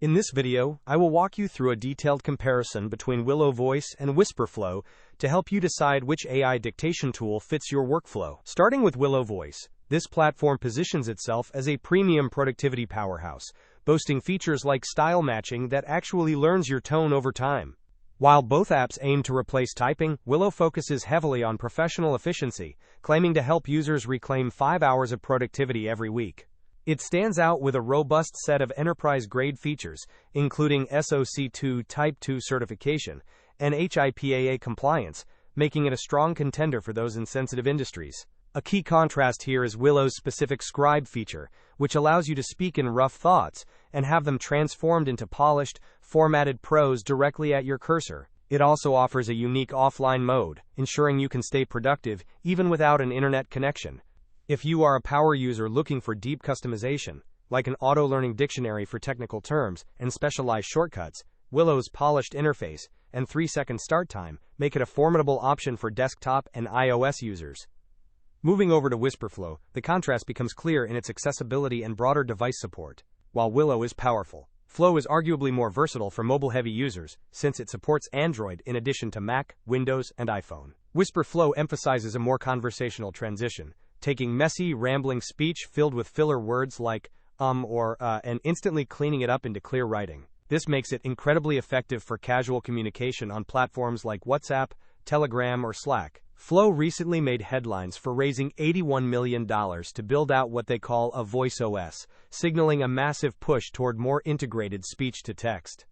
In this video, I will walk you through a detailed comparison between Willow Voice and Wispr Flow to help you decide which AI dictation tool fits your workflow. Starting with Willow Voice, this platform positions itself as a premium productivity powerhouse, boasting features like style matching that actually learns your tone over time. While both apps aim to replace typing, Willow focuses heavily on professional efficiency, claiming to help users reclaim 5 hours of productivity every week. It stands out with a robust set of enterprise-grade features, including SOC 2 Type 2 certification and HIPAA compliance, making it a strong contender for those in sensitive industries. A key contrast here is Willow's specific scribe feature, which allows you to speak in rough thoughts and have them transformed into polished, formatted prose directly at your cursor. It also offers a unique offline mode, ensuring you can stay productive even without an internet connection. If you are a power user looking for deep customization, like an auto-learning dictionary for technical terms and specialized shortcuts, Willow's polished interface and 3-second start time make it a formidable option for desktop and iOS users. Moving over to Wispr Flow, the contrast becomes clear in its accessibility and broader device support. While Willow is powerful, Flow is arguably more versatile for mobile-heavy users, since it supports Android in addition to Mac, Windows, and iPhone. Wispr Flow emphasizes a more conversational transition, taking messy, rambling speech filled with filler words like or and instantly cleaning it up into clear writing. This makes it incredibly effective for casual communication on platforms like WhatsApp, Telegram, or Slack. Flow recently made headlines for raising $81 million to build out what they call a voice OS, signaling a massive push toward more integrated speech-to-text.